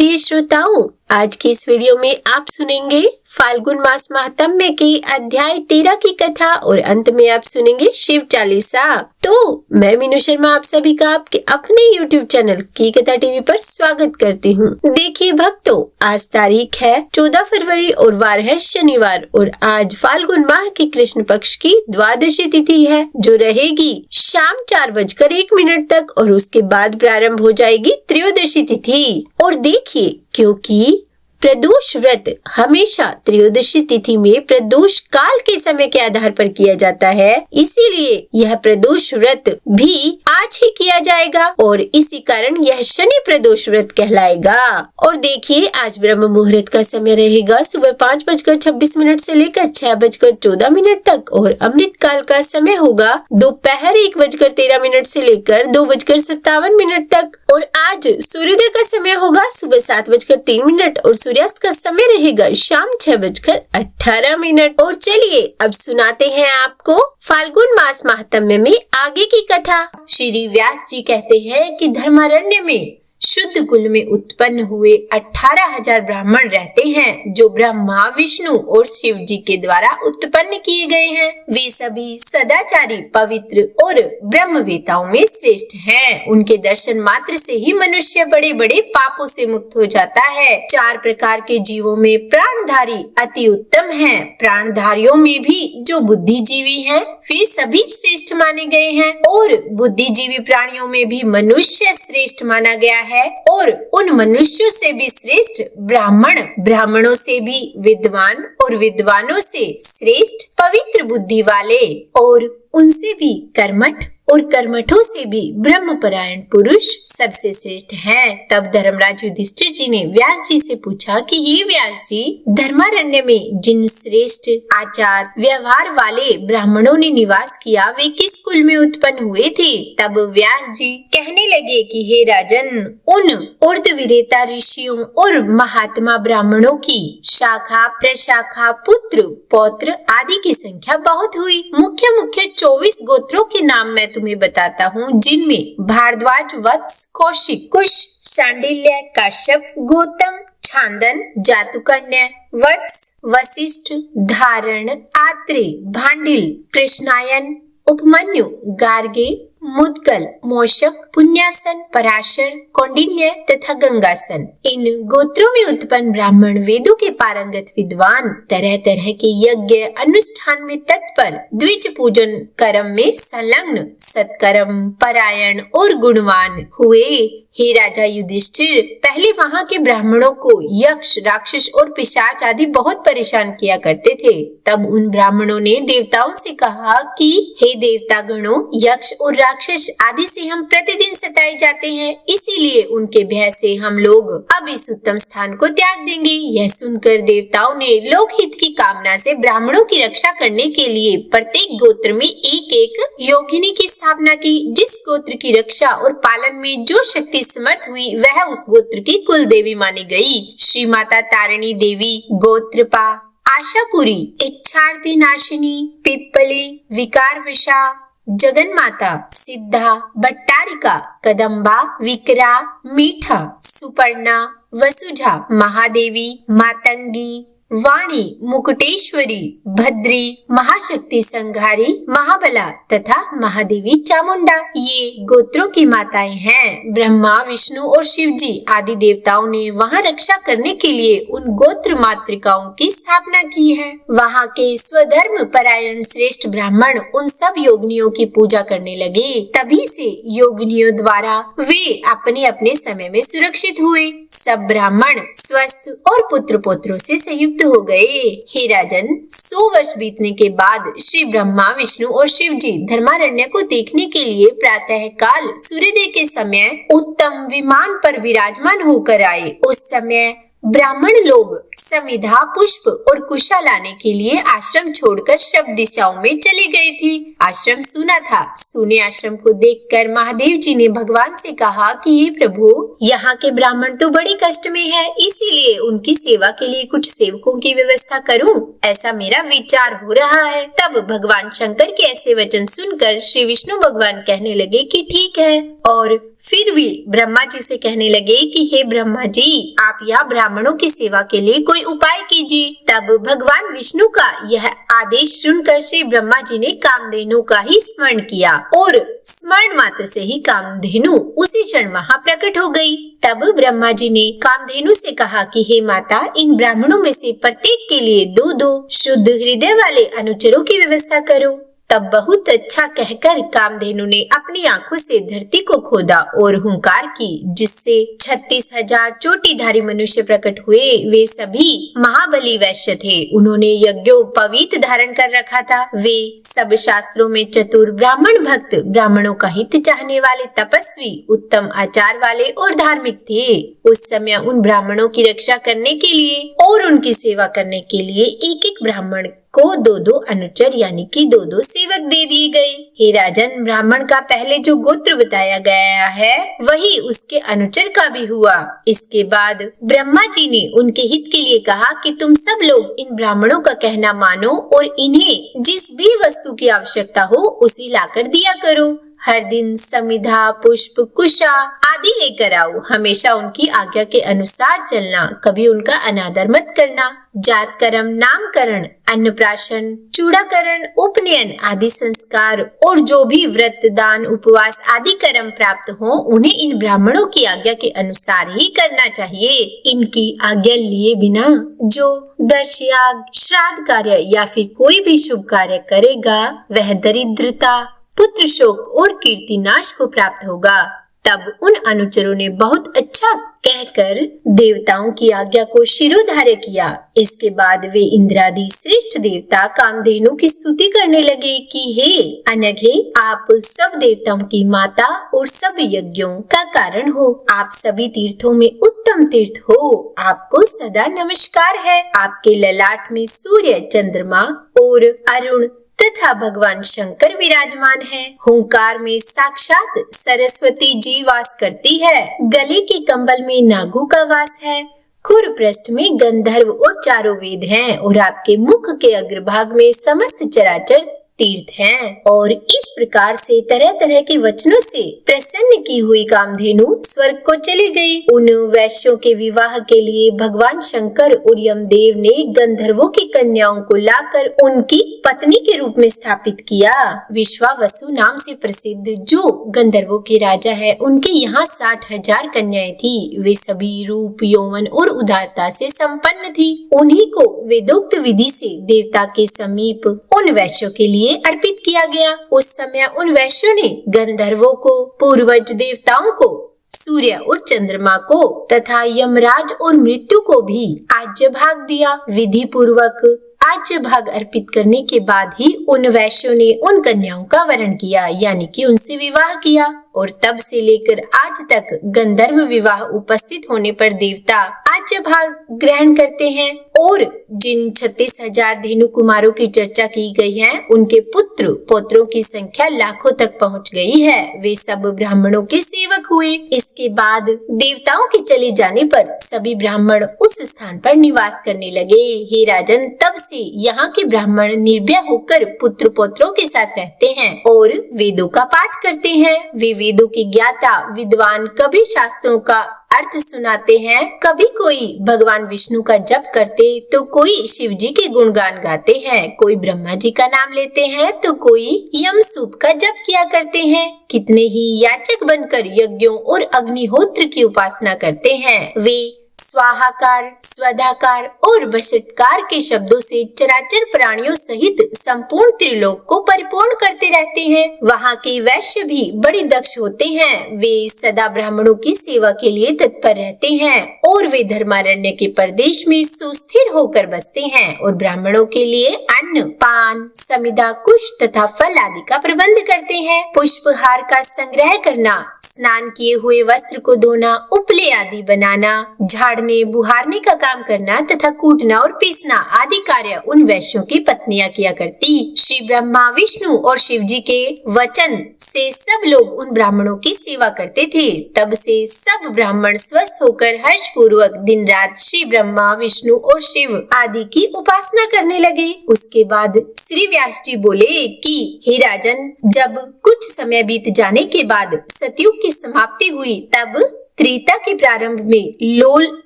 प्रिय श्रोताओं, आज की इस वीडियो में आप सुनेंगे फाल्गुन मास महात्म्य के अध्याय 13 की कथा और अंत में आप सुनेंगे शिव चालीसा। तो मैं मीनू शर्मा आप सभी का आपके अपने YouTube चैनल की कथा टीवी पर स्वागत करती हूँ। देखिए भक्तों, आज तारीख है 14 फरवरी और वार है शनिवार और आज फाल्गुन माह की कृष्ण पक्ष की द्वादशी तिथि है, जो रहेगी शाम 4:01 तक और उसके बाद प्रारंभ हो जाएगी त्रयोदशी तिथि। और देखिए, क्योंकि प्रदोष व्रत हमेशा त्रयोदशी तिथि में प्रदोष काल के समय के आधार पर किया जाता है, इसीलिए यह प्रदोष व्रत भी आज ही किया जाएगा और इसी कारण यह शनि प्रदोष व्रत कहलाएगा। और देखिए, आज ब्रह्म मुहूर्त का समय रहेगा सुबह 5:26 से लेकर 6:14 तक और अमृत काल का समय होगा दोपहर 1:13 से लेकर 2:57 तक। और आज सूर्योदय का समय होगा सुबह 7:03 और सूर्यास्त का समय रहेगा शाम 6:18। और चलिए अब सुनाते हैं आपको फाल्गुन मास महात्म्य में आगे की कथा। श्री व्यास जी कहते हैं कि धर्मारण्य में शुद्ध कुल में उत्पन्न हुए 18,000 ब्राह्मण रहते हैं, जो ब्रह्मा, विष्णु और शिव जी के द्वारा उत्पन्न किए गए हैं। वे सभी सदाचारी, पवित्र और ब्रह्मवेताओं में श्रेष्ठ हैं। उनके दर्शन मात्र से ही मनुष्य बड़े बड़े पापों से मुक्त हो जाता है। 4 प्रकार के जीवों में प्राणधारी अति उत्तम हैं। प्राणधारियों में भी जो बुद्धिजीवी हैं, वे सभी श्रेष्ठ माने गए हैं और बुद्धिजीवी प्राणियों में भी मनुष्य श्रेष्ठ माना गया है और उन मनुष्यों से भी श्रेष्ठ ब्राह्मण, ब्राह्मणों से भी विद्वान और विद्वानों से श्रेष्ठ पवित्र बुद्धि वाले और उनसे भी कर्मठ और कर्मठों से भी ब्रह्मपरायण पुरुष सबसे श्रेष्ठ हैं। तब धर्मराज युधिष्ठिर जी ने व्यास जी से पूछा कि हे व्यास जी, धर्मारण्य में जिन श्रेष्ठ आचार व्यवहार वाले ब्राह्मणों ने निवास किया, वे किस कुल में उत्पन्न हुए थे? तब व्यास जी कहने लगे कि हे राजन, उन ऊर्ध्वविरेता ऋषियों और महात्मा ब्राह्मणों की शाखा, प्रशाखा, पुत्र, पौत्र आदि की संख्या बहुत हुई। मुख्य 24 गोत्रों के नाम मैं तुम्हें बताता हूँ, जिनमें भारद्वाज, वत्स, कौशिक, कुश, शांडिल्य, काश्यप, गौतम, छांदन, जातुकर्ण्य, वत्स, वशिष्ठ, धारण, आत्रे, भांडिल, कृष्णायन, उपमन्यु, गार्गे, मुदगल, मोशक, पुण्यासन, पराशर, कौंडिन्य तथा गंगासन। इन गोत्रों में उत्पन्न ब्राह्मण वेदों के पारंगत विद्वान, तरह तरह के यज्ञ अनुष्ठान में तत्पर, द्विज पूजन कर्म में संलग्न, सत्कर्म परायण और गुणवान हुए। हे राजा युधिष्ठिर, पहले वहाँ के ब्राह्मणों को यक्ष, राक्षस और पिशाच आदि बहुत परेशान किया करते थे। तब उन ब्राह्मणों ने देवताओं से कहा कि हे देवता गणों, यक्ष और राक्षस आदि से हम प्रतिदिन सताए जाते हैं, इसीलिए उनके भय से हम लोग अब इस उत्तम स्थान को त्याग देंगे। यह सुनकर देवताओं ने लोकहित की कामना से ब्राह्मणों की रक्षा करने के लिए प्रत्येक गोत्र में एक एक योगिनी की स्थापना की। जिस गोत्र की रक्षा और पालन में जो शक्ति समर्थ हुई, वह उस गोत्र की कुल देवी मानी गई। श्री माता तारिणी देवी, गोत्रपा, आशापुरी, इच्छार्थी नाशिनी, पिप्पली, विकार विशा, जगन माता, सिद्धा, भट्टारिका, कदम्बा, विकरा, मीठा, सुपर्णा, वसुझा, महादेवी, मातंगी, वाणी, मुकुटेश्वरी, भद्री, महाशक्ति संघारी, महाबला तथा महादेवी चामुंडा ये गोत्रों की माताएं हैं। ब्रह्मा, विष्णु और शिव जी आदि देवताओं ने वहाँ रक्षा करने के लिए उन गोत्र मातृकाओं की स्थापना की है। वहाँ के स्वधर्म परायण श्रेष्ठ ब्राह्मण उन सब योगिनियों की पूजा करने लगे। तभी से योगिनियों द्वारा वे अपने अपने समय में सुरक्षित हुए। सब ब्राह्मण स्वस्थ और पुत्र पौत्रों से संयुक्त हो गए। हे राजन, 100 वर्ष बीतने के बाद श्री ब्रह्मा, विष्णु और शिव जी धर्मारण्य को देखने के लिए प्रातः काल सूर्योदय के समय उत्तम विमान पर विराजमान होकर आए। उस समय ब्राह्मण लोग समिधा, पुष्प और कुशा लाने के लिए आश्रम छोड़कर सब दिशाओं में चले गए थे। आश्रम सूना था। सूने आश्रम को देखकर महादेव जी ने भगवान से कहा कि हे प्रभु, यहाँ के ब्राह्मण तो बड़े कष्ट में है, इसीलिए उनकी सेवा के लिए कुछ सेवकों की व्यवस्था करूं, ऐसा मेरा विचार हो रहा है। तब भगवान शंकर के ऐसे वचन सुनकर श्री विष्णु भगवान कहने लगे कि ठीक है, और फिर वे ब्रह्मा जी से कहने लगे कि हे ब्रह्मा जी, आप यहाँ ब्राह्मणों की सेवा के लिए कोई उपाय कीजिए। तब भगवान विष्णु का यह आदेश सुनकर श्री ब्रह्मा जी ने कामधेनु का ही स्मरण किया और स्मरण मात्र से ही कामधेनु उसी क्षण वहाँ प्रकट हो गई। तब ब्रह्मा जी ने कामधेनु से कहा कि हे माता, इन ब्राह्मणों में से प्रत्येक के लिए 2-2 शुद्ध हृदय वाले अनुचरों की व्यवस्था करो। तब बहुत अच्छा कहकर कामधेनु ने अपनी आंखों से धरती को खोदा और हुंकार की, जिससे 36,000 चोटीधारी मनुष्य प्रकट हुए। वे सभी महाबली वैश्य थे। उन्होंने यज्ञोपवीत धारण कर रखा था। वे सब शास्त्रों में चतुर ब्राह्मण भक्त, ब्राह्मणों का हित चाहने वाले, तपस्वी, उत्तम आचार वाले और धार्मिक थे। उस समय उन ब्राह्मणों की रक्षा करने के लिए और उनकी सेवा करने के लिए एक-एक ब्राह्मण को 2-2 अनुचर यानी कि 2-2 सेवक दे दिए गए। हे राजन, ब्राह्मण का पहले जो गोत्र बताया गया है वही उसके अनुचर का भी हुआ। इसके बाद ब्रह्मा जी ने उनके हित के लिए कहा कि तुम सब लोग इन ब्राह्मणों का कहना मानो और इन्हें जिस भी वस्तु की आवश्यकता हो उसे लाकर दिया करो। हर दिन समिधा, पुष्प, कुशा आदि लेकर आओ। हमेशा उनकी आज्ञा के अनुसार चलना, कभी उनका अनादर मत करना। जात कर्म, नामकरण, अन्नप्राशन, चूड़ाकरण, उपनयन आदि संस्कार और जो भी व्रत, दान, उपवास आदि कर्म प्राप्त हो, उन्हें इन ब्राह्मणों की आज्ञा के अनुसार ही करना चाहिए। इनकी आज्ञा लिए बिना जो दर्शयाग, श्राद्ध कार्य या फिर कोई भी शुभ कार्य करेगा वह दरिद्रता, पुत्र शोक और कीर्ति नाश को प्राप्त होगा। तब उन अनुचरों ने बहुत अच्छा कहकर देवताओं की आज्ञा को शिरोधार्य किया। इसके बाद वे इंद्रादि श्रेष्ठ देवता कामधेनु की स्तुति करने लगे कि हे अनघे, आप सब देवताओं की माता और सब यज्ञों का कारण हो। आप सभी तीर्थों में उत्तम तीर्थ हो। आपको सदा नमस्कार है। आपके ललाट में सूर्य, चंद्रमा और अरुण तथा भगवान शंकर विराजमान है। हुंकार में साक्षात सरस्वती जी वास करती है। गले के कंबल में नागों का वास है। खुर पृष्ठ में गंधर्व और चारों वेद हैं और आपके मुख के अग्रभाग में समस्त चराचर तीर्थ हैं। और इस प्रकार से तरह तरह के वचनों से प्रसन्न की हुई कामधेनु स्वर्ग को चली गई। उन वैश्यों के विवाह के लिए भगवान शंकर और यमदेव ने गंधर्वों की कन्याओं को लाकर उनकी पत्नी के रूप में स्थापित किया। विश्वावसु नाम से प्रसिद्ध जो गंधर्वों के राजा है, उनके यहाँ 60,000 कन्याएं थी। वे सभी रूप, यौवन और उदारता से संपन्न थी। उन्हीं को वेदोक्त विधि से देवता के समीप उन वैश्यों के लिए अर्पित किया गया। उस समय उन वैश्यों ने गंधर्वों को, पूर्वज देवताओं को, सूर्य और चंद्रमा को तथा यमराज और मृत्यु को भी आज्य भाग दिया। विधि पूर्वक आज्य भाग अर्पित करने के बाद ही उन वैश्यों ने उन कन्याओं का वरण किया, यानी कि उनसे विवाह किया। और तब से लेकर आज तक गंधर्व विवाह उपस्थित होने पर देवता आज्य भाग ग्रहण करते हैं। और जिन 36,000 धेनु कुमारों की चर्चा की गई है, उनके पुत्र पौत्रों की संख्या लाखों तक पहुंच गई है। वे सब ब्राह्मणों के सेवक हुए। इसके बाद देवताओं के चले जाने पर सभी ब्राह्मण उस स्थान पर निवास करने लगे। हे राजन, तब से यहाँ के ब्राह्मण निर्भय होकर पुत्र पौत्रों के साथ रहते हैं और वेदों का पाठ करते हैं। वे वेदों के ज्ञाता विद्वान, कभी शास्त्रों का अर्थ सुनाते हैं, कभी कोई भगवान विष्णु का जप करते तो कोई शिव जी के गुणगान गाते हैं, कोई ब्रह्मा जी का नाम लेते हैं तो कोई यमसूत का जप किया करते हैं। कितने ही याचक बनकर यज्ञों और अग्निहोत्र की उपासना करते हैं। वे स्वाहाकार, स्वधाकार और बसटकार के शब्दों से चराचर प्राणियों सहित संपूर्ण त्रिलोक को परिपूर्ण करते रहते हैं। वहाँ के वैश्य भी बड़े दक्ष होते हैं। वे सदा ब्राह्मणों की सेवा के लिए तत्पर रहते हैं और वे धर्मारण्य के प्रदेश में सुस्थिर होकर बसते हैं और ब्राह्मणों के लिए अन्न, पान, समिधा, कुश तथा फल आदि का प्रबंध करते हैं। पुष्पहार का संग्रह करना, स्नान किए हुए वस्त्र को धोना, उपले आदि बनाना, झाड़ झाड़ने बुहारने का काम करना तथा कूटना और पीसना आदि कार्य उन वैश्यों की पत्नियां किया करती। श्री ब्रह्मा विष्णु और शिव जी के वचन से सब लोग उन ब्राह्मणों की सेवा करते थे। तब से सब ब्राह्मण स्वस्थ होकर हर्ष पूर्वक दिन रात श्री ब्रह्मा विष्णु और शिव आदि की उपासना करने लगे। उसके बाद श्री व्यास जी बोले कि हे राजन, जब कुछ समय बीत जाने के बाद सतयुग की समाप्ति हुई तब त्रेता के प्रारंभ में लोल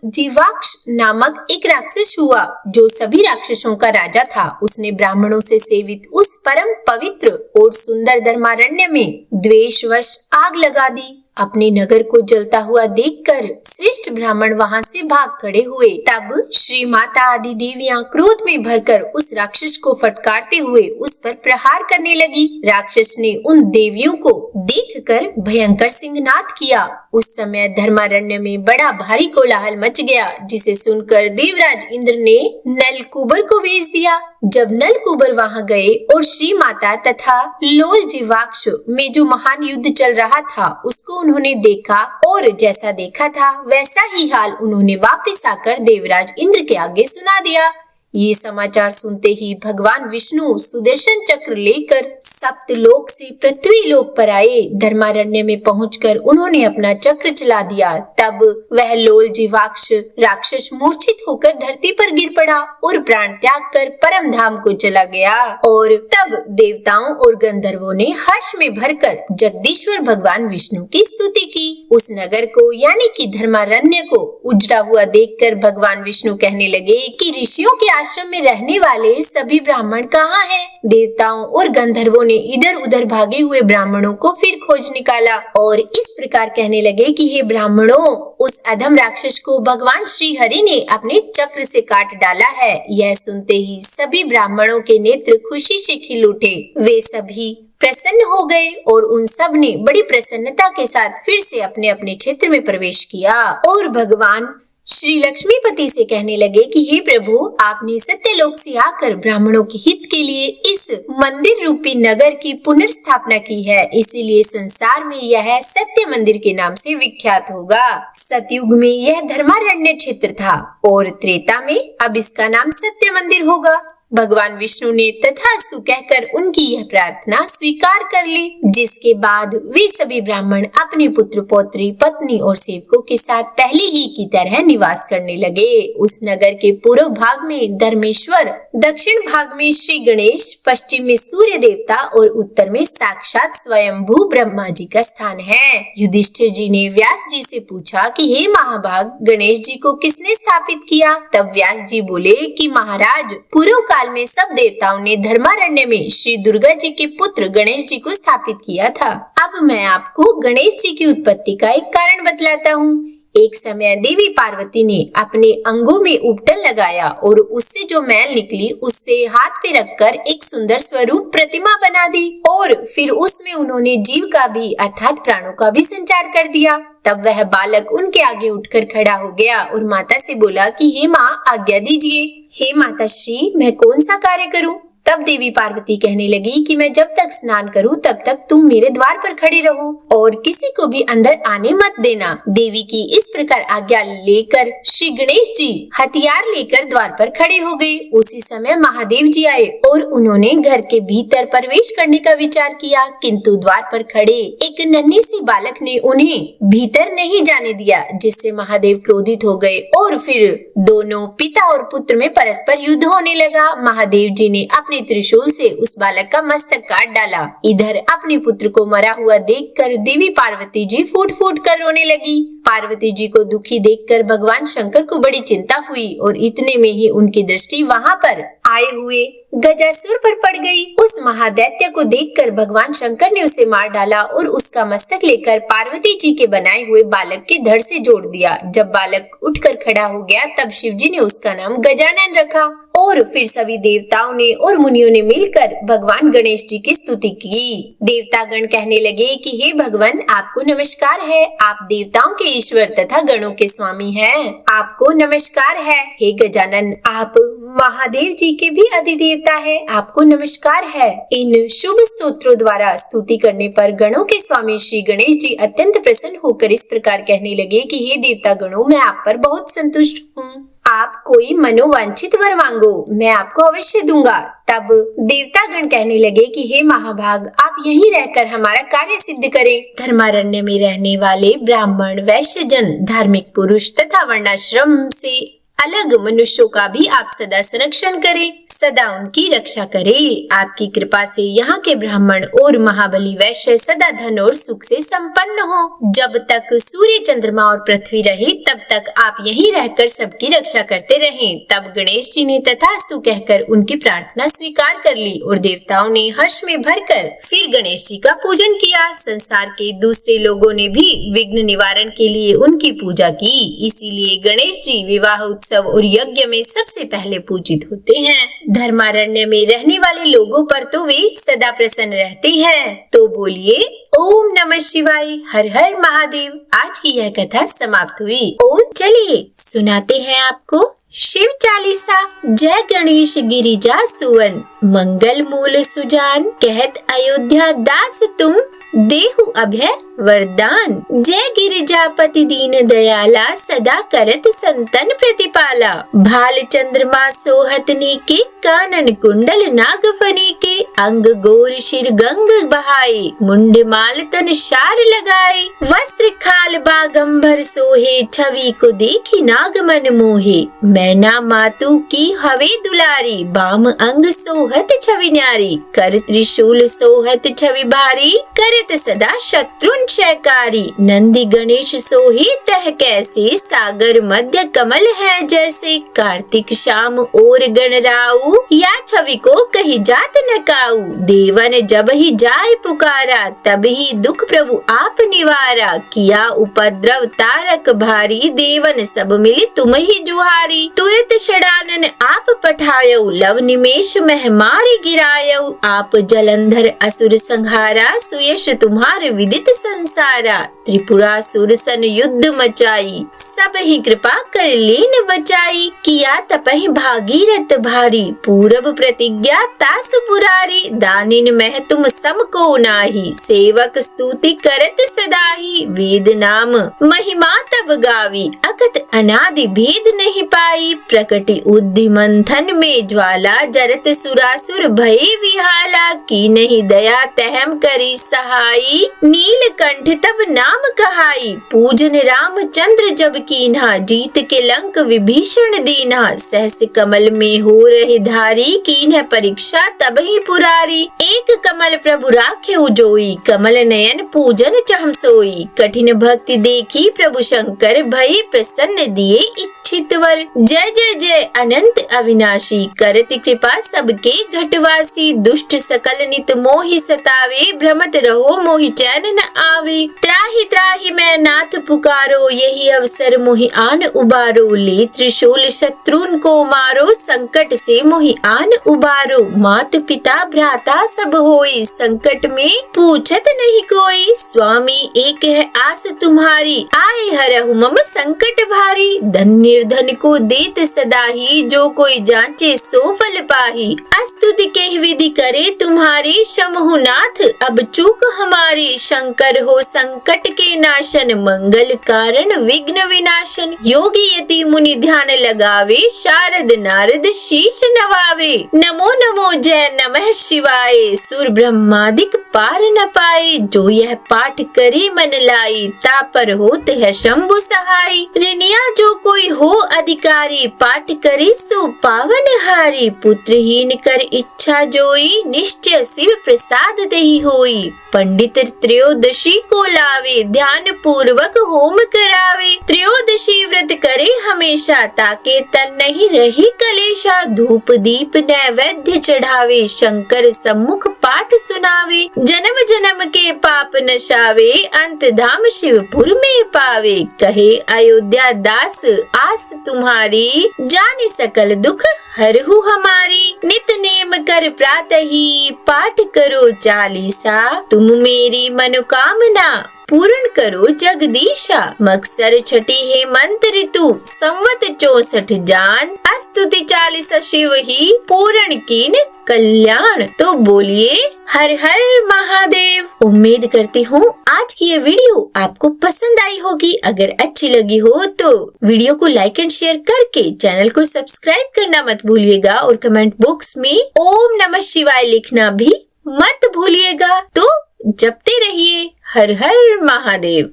जीवाक्ष नामक एक राक्षस हुआ जो सभी राक्षसों का राजा था। उसने ब्राह्मणों से सेवित उस परम पवित्र और सुंदर धर्मारण्य में द्वेषवश आग लगा दी। अपने नगर को जलता हुआ देखकर श्रेष्ठ ब्राह्मण वहां से भाग खड़े हुए। तब श्री माता आदि देवियां क्रोध में भरकर उस राक्षस को फटकारते हुए उस पर प्रहार करने लगी। राक्षस ने उन देवियों को देखकर भयंकर सिंहनाद किया। उस समय धर्मारण्य में बड़ा भारी कोलाहल मच गया, जिसे सुनकर देवराज इंद्र ने नलकूबर को भेज दिया। जब नलकूबर वहां गए और श्री माता तथा लोल जीवाक्ष में जो महान युद्ध चल रहा था उसको उन्होंने देखा और जैसा देखा था वैसा ही हाल उन्होंने वापस आकर देवराज इंद्र के आगे सुना दिया। ये समाचार सुनते ही भगवान विष्णु सुदर्शन चक्र लेकर सप्तलोक से पृथ्वी लोक पर आए। धर्मारण्य में पहुंचकर उन्होंने अपना चक्र चला दिया। तब वह लोल जीवाक्ष राक्षस मूर्छित होकर धरती पर गिर पड़ा और प्राण त्याग कर परम धाम को चला गया। और तब देवताओं और गंधर्वों ने हर्ष में भरकर जगदीश्वर भगवान विष्णु की स्तुति की। उस नगर को यानी कि धर्मारण्य को उजड़ा हुआ देखकर भगवान विष्णु कहने लगे कि ऋषियों के आश्रम में रहने वाले सभी ब्राह्मण कहाँ हैं? देवताओं और गंधर्वों ने इधर उधर भागे हुए ब्राह्मणों को फिर खोज निकाला और इस प्रकार कहने लगे कि हे ब्राह्मणों, उस अधम राक्षस को भगवान श्री हरि ने अपने चक्र से काट डाला है। यह सुनते ही सभी ब्राह्मणों के नेत्र खुशी से खिल उठे। वे सभी प्रसन्न हो गए और उन सब ने बड़ी प्रसन्नता के साथ फिर से अपने अपने क्षेत्र में प्रवेश किया और भगवान श्री लक्ष्मीपति से कहने लगे कि हे प्रभु, आपने सत्यलोक से आकर ब्राह्मणों के हित के लिए इस मंदिर रूपी नगर की पुनर्स्थापना की है, इसीलिए संसार में यह सत्य मंदिर के नाम से विख्यात होगा। सतयुग में यह धर्मारण्य क्षेत्र था और त्रेता में अब इसका नाम सत्य मंदिर होगा। भगवान विष्णु ने तथास्तु कहकर उनकी यह प्रार्थना स्वीकार कर ली, जिसके बाद वे सभी ब्राह्मण अपने पुत्र पौत्री पत्नी और सेवकों के साथ पहले ही की तरह निवास करने लगे। उस नगर के पूर्व भाग में धर्मेश्वर, दक्षिण भाग में श्री गणेश, पश्चिम में सूर्य देवता और उत्तर में साक्षात स्वयंभू ब्रह्मा जी का स्थान है। युधिष्ठिर जी ने व्यास जी से पूछा कि हे महाभाग, गणेश जी को किसने स्थापित किया? तब व्यास जी बोले कि महाराज, पूर्व काल में सब देवताओं ने धर्मारण्य में श्री दुर्गा जी के पुत्र गणेश जी को स्थापित किया था। अब मैं आपको गणेश जी की उत्पत्ति का एक कारण बतलाता हूँ। एक समय देवी पार्वती ने अपने अंगों में उपटन लगाया और उससे जो मैल निकली उससे हाथ पे रखकर एक सुंदर स्वरूप प्रतिमा बना दी और फिर उसमें उन्होंने जीव का भी अर्थात प्राणों का भी संचार कर दिया। तब वह बालक उनके आगे उठकर खड़ा हो गया और माता से बोला कि हे माँ, आज्ञा दीजिए। हे माता श्री, मैं कौन सा कार्य करूँ? तब देवी पार्वती कहने लगी कि मैं जब तक स्नान करूं तब तक तुम मेरे द्वार पर खड़े रहो और किसी को भी अंदर आने मत देना। देवी की इस प्रकार आज्ञा लेकर श्री गणेश जी हथियार लेकर द्वार पर खड़े हो गए। उसी समय महादेव जी आए और उन्होंने घर के भीतर प्रवेश करने का विचार किया, किंतु द्वार पर खड़े एक नन्हे से बालक ने उन्हें भीतर नहीं जाने दिया, जिससे महादेव क्रोधित हो गए और फिर दोनों पिता और पुत्र में परस्पर युद्ध होने लगा। महादेव जी ने अपने त्रिशूल से उस बालक का मस्तक काट डाला। इधर अपने पुत्र को मरा हुआ देखकर देवी पार्वती जी फूट फूट कर रोने लगी। पार्वती जी को दुखी देखकर भगवान शंकर को बड़ी चिंता हुई और इतने में ही उनकी दृष्टि वहां पर आए हुए गजासुर पर पड़ गई। उस महादैत्य को देखकर भगवान शंकर ने उसे मार डाला और उसका मस्तक लेकर पार्वती जी के बनाए हुए बालक के धड़ से जोड़ दिया। जब बालक उठकर खड़ा हो गया तब शिव जी ने उसका नाम गजानन रखा और फिर सभी देवताओं ने और मुनियों ने मिलकर भगवान गणेश जी की स्तुति की। देवतागण कहने लगे कि हे भगवान, आपको नमस्कार है, आप देवताओं के ईश्वर तथा गणों के स्वामी हैं। आपको नमस्कार है हे गजानन, आप महादेव जी के भी अधिदेवता है, आपको नमस्कार है। इन शुभ स्तोत्रों द्वारा स्तुति करने पर गणों के स्वामी श्री गणेश जी अत्यंत प्रसन्न होकर इस प्रकार कहने लगे कि हे देवता गणों, मैं आप पर बहुत संतुष्ट हूँ। आप कोई मनोवांछित वर मांगो, मैं आपको अवश्य दूंगा। तब देवता गण कहने लगे कि हे महाभाग, आप यहीं रहकर हमारा कार्य सिद्ध करें। धर्मारण्य में रहने वाले ब्राह्मण, वैश्य जन, धार्मिक पुरुष तथा वर्णाश्रम से अलग मनुष्यों का भी आप सदा संरक्षण करें, सदा उनकी रक्षा करें। आपकी कृपा से यहाँ के ब्राह्मण और महाबली वैश्य सदा धन और सुख से संपन्न हो। जब तक सूर्य, चंद्रमा और पृथ्वी रहे तब तक आप यहीं रहकर सबकी रक्षा करते रहें। तब गणेश जी ने तथास्तु कहकर उनकी प्रार्थना स्वीकार कर ली और देवताओं ने हर्ष में भरकर फिर गणेश जी का पूजन किया। संसार के दूसरे लोगों ने भी विघ्न निवारण के लिए उनकी पूजा की, इसीलिए गणेश जी विवाह उत्सव और यज्ञ में सबसे पहले पूजित होते हैं। धर्मारण्य में रहने वाले लोगों पर तो वे सदा प्रसन्न रहते हैं। तो बोलिए ओम नमः शिवाय, हर हर महादेव। आज की यह कथा समाप्त हुई और चलिए सुनाते हैं आपको शिव चालीसा। जय गणेश गिरिजा सुवन, मंगल मूल सुजान, कहत अयोध्या दास तुम, देहु अभय वरदान। जय गिरिजापति दीन दयाला, सदा करत संतन प्रतिपाला। भाल चंद्रमा सोहतनी के, कानन कुंडल नागफनी के, अंग गोर शिर गंग बहाए, मुंड माल तन शार लगाए। वस्त्र खाल बागंबर सोहे, छवि को देखी नाग मन मोहे। मैना मातु की हवे दुलारी, बाम अंग सोहत छवि न्यारी। कर त्रिशूल सोहत छवि भारी, करत सदा शत्रुन क्षयकारी। नंदी गणेश सोहे तह कैसे, सागर मध्य कमल है जैसे। कार्तिक शाम और गणराऊ, या छवि को कही जात न काऊ। देवन जब ही जाय पुकारा, तब ही दुख प्रभु आप निवारा। किया उपद्रव तारक भारी, देवन सब मिली तुम ही जुहारी। तुरत षडानन आप पठायो, लव निमेष मह मारी गिरायो। आप जलंधर असुर संहारा, सुयश तुम्हार विदित संसारा। त्रिपुरासुर सन युद्ध मचाई, सब ही कृपा कर लीन बचाई। किया तपहि भागीरथ भारी, पूरब प्रतिज्ञा तासु पुरारी। दानिन मह तुम सम को नाही, सेवक स्तुति करत सदाही। वेद नाम महिमा तब गावी, अकत अनादि भेद नहीं पाई। प्रकटि उद्धि मंथन में ज्वाला, जरत सुरासुर भये विहाला। की नहीं दया तहम करी सहाई, नीलकंठ तब नाम कहाई। पूजन रामचंद्र जब कीन्हा, जीत के लंक विभीषण दीन्हा। सहस कमल में हो रहे धारी, कीन्ह परीक्षा तब ही पुरारी। एक कमल प्रभु राखे उजोई, कमल नयन पूजन चहम सोई। कठिन भक्ति देखी प्रभु शंकर, भये प्रसन्न दिए इच्छित वर। जय जय जय अनंत अविनाशी, करति कृपा सबके घटवासी। दुष्ट सकल नित मोहि सतावे, भ्रमत रहो मोहि चैन न आवे। त्राहि त्राहि मैं नाथ पुकारो, यही अवसर मोहि आन उबारो। ले त्रिशूल शत्रुन को मारो, संकट से मोहि आन उबारो। मात पिता भ्राता सब होई, संकट में पूछत नहीं कोई। स्वामी एक है आस तुम्हारी, आए हरहु मम संकट भारी। धन निर्धन को देत सदा ही, जो कोई जांचे सो फल पाही। स्तुति के विधि करे तुम्हारी, शमहु नाथ अब चूक हमारी। शंकर हो संकट के नाशन, मंगल कारण विघ्न विनाशन। योगी यति मुनि ध्यान लगावे, शारद नारद शीश नवावे। नमो नमो जय नमः शिवाय, सुर ब्रह्मादिक पार न पाए। जो यह पाठ करे मन लाई, तापर होत है शंभु सहाय। ऋणिया जो कोई हो अधिकारी, पाठ करे सो पावन हारी। पुत्रहीन कर इच्छा जोई, निश्चय शिव प्रसाद देहि होई। पंडित त्रयोदशी को लावे, ध्यान पूर्वक होम करावे। त्रयोदशी व्रत करे हमेशा, ताके तन नहीं रही कलेशा। धूप दीप नैवेद्य चढ़ावे, शंकर सम्मुख पाठ सुनावे। जन्म जन्म के पाप नशावे, अंत धाम शिवपुर में पावे। कहे अयोध्या दास आस तुम्हारी, जाने सकल दुख हरहु हमारी। नित नेम कर प्रातः ही, पाठ करो चालीसा। तुम मेरी मनोकामना पूर्ण करो जगदीशा। मकसर छठी हेमंत ऋतु संवत 64 जान। स्तुति 40 शिव ही पूर्ण कीन कल्याण। तो बोलिए हर हर महादेव। उम्मीद करती हूँ आज की ये वीडियो आपको पसंद आई होगी। अगर अच्छी लगी हो तो वीडियो को लाइक एंड शेयर करके चैनल को सब्सक्राइब करना मत भूलिएगा और कमेंट बॉक्स में ओम नमः शिवाय लिखना भी मत भूलिएगा। तो जपते रहिए हर हर महादेव।